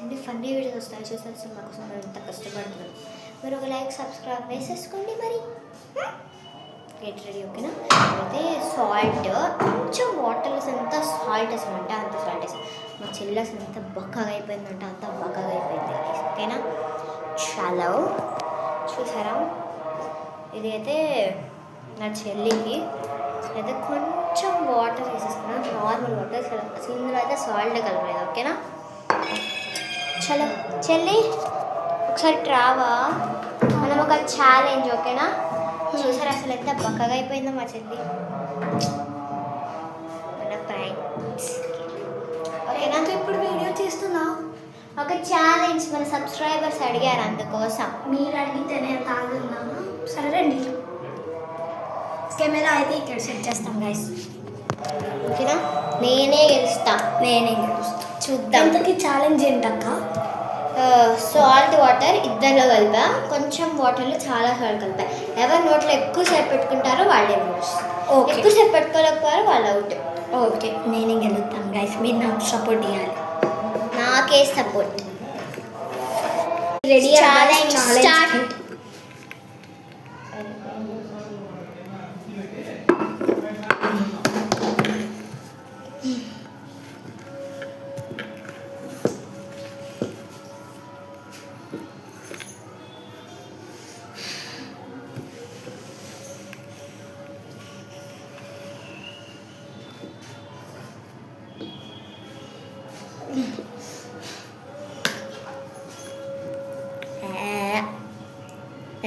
ఎన్ని funny videos వస్తాయో చూసేసి మా కోసం మేము ఇంత కష్టపడుతున్నాం. మీరు ఒక లైక్ సబ్స్క్రైబ్ వేసేసుకోండి. మరి గెట్ రెడీ. ఓకేనా? అయితే సాల్ట్ కొంచెం వాటర్ ఎంత సాల్ట్ వేసామంటే అంత సాల్ట్ వేసాం. మా చెల్లి అసలు ఎంత బక్కగా అయిపోయిందంటే అంత బక్కగా అయిపోయింది. ఓకేనా? చాలా చూసారా? ఇది అయితే నా చెల్లికి అయితే కొంచెం వాటర్ వేసేసుకున్నాను, నార్మల్ వాటర్. అసలు ఇందులో అయితే సాల్ట్ కలపలేదు. ఓకేనా? చలో చెల్లి ఒకసారి ట్రావా, మనం ఒక ఛాలెంజ్. ఓకేనా? చూసారు అసలు ఎంత బక్కగా అయిపోయిందో మా చెల్లి. మన ప్రాంక్. ఓకేనా? ఇప్పుడు వీడియో చేస్తున్నా. ఒక ఛాలెంజ్ మన సబ్స్క్రైబర్స్ అడిగారు, అందుకోసం. మీరు అడిగితేనే తాగున్నాను. సరే రండి, కెమెరా అయితే ఇక్కడ సెట్ చేస్తాం గైస్. ఓకేనా? నేనే గెలుస్తా. చూద్దాం. ఇంతకీ ఛాలెంజ్ ఏంటక్క? సాల్ట్ వాటర్ ఇద్దరిలో కలిపా, కొంచెం వాటర్లో చాలా సాల్ట్ కలిపా. ఎవరు నోట్లో ఎక్కువసేపు పెట్టుకుంటారో వాళ్ళే గెలుస్తారు. ఎక్కువసేపు పెట్టుకోలేకపోయారో వాళ్ళు అవుట్. ఓకే, నేనే గెలుస్తాను గైస్. మీరు నాకు సపోర్ట్ చేయాలి. నాకే సపోర్ట్. రెడీ? Challenge start.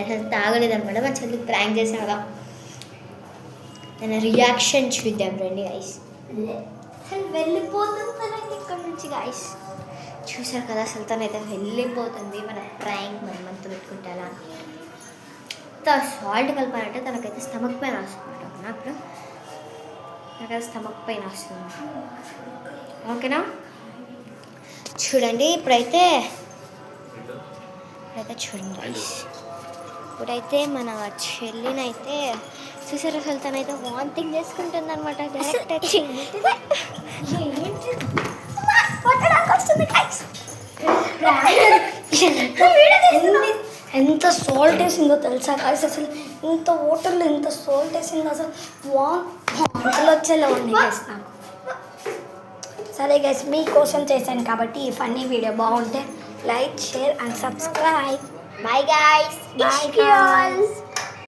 అసలు తాగలేదన్నమాట. మా చెల్లి ప్రాంక్ చేసాగా నేను రియాక్షన్ చూద్దాం రండి గైస్. అసలు వెళ్ళిపోతుంది ఇక్కడ నుంచి గైస్. చూసారు కదా, అసలు తనైతే వెళ్ళిపోతుంది. మన ప్రాంక్ మనతో పెట్టుకుంటే అలా అంత సాల్ట్ కలిపానంటే తనకైతే స్టమక్ పెయిన్ వస్తుంది అన్నమాట. నాకైతే స్టమక్ పెయిన్ వస్తుంది. ఓకేనా? చూడండి ఇప్పుడైతే చూడండి గైస్. ఇప్పుడైతే మన చెల్లినైతే చూసారు, అసలు తనైతే వాంతింగ్ చేసుకుంటుంది అనమాట. డైరెక్ట్ వచ్చి ఎంత సాల్ట్ వేసిందో తెలుసా గైస్? అసలు ఇంత వాటర్లో ఎంత సాల్ట్ వేసిందో అసలు వాంతులు వచ్చేలా ఉంది గైస్ నాకు. సరే గైస్, మీకోసం చేశాను కాబట్టి ఈ ఫన్నీ వీడియో బాగుంటే like, share and subscribe. Bye guys. Bye guys.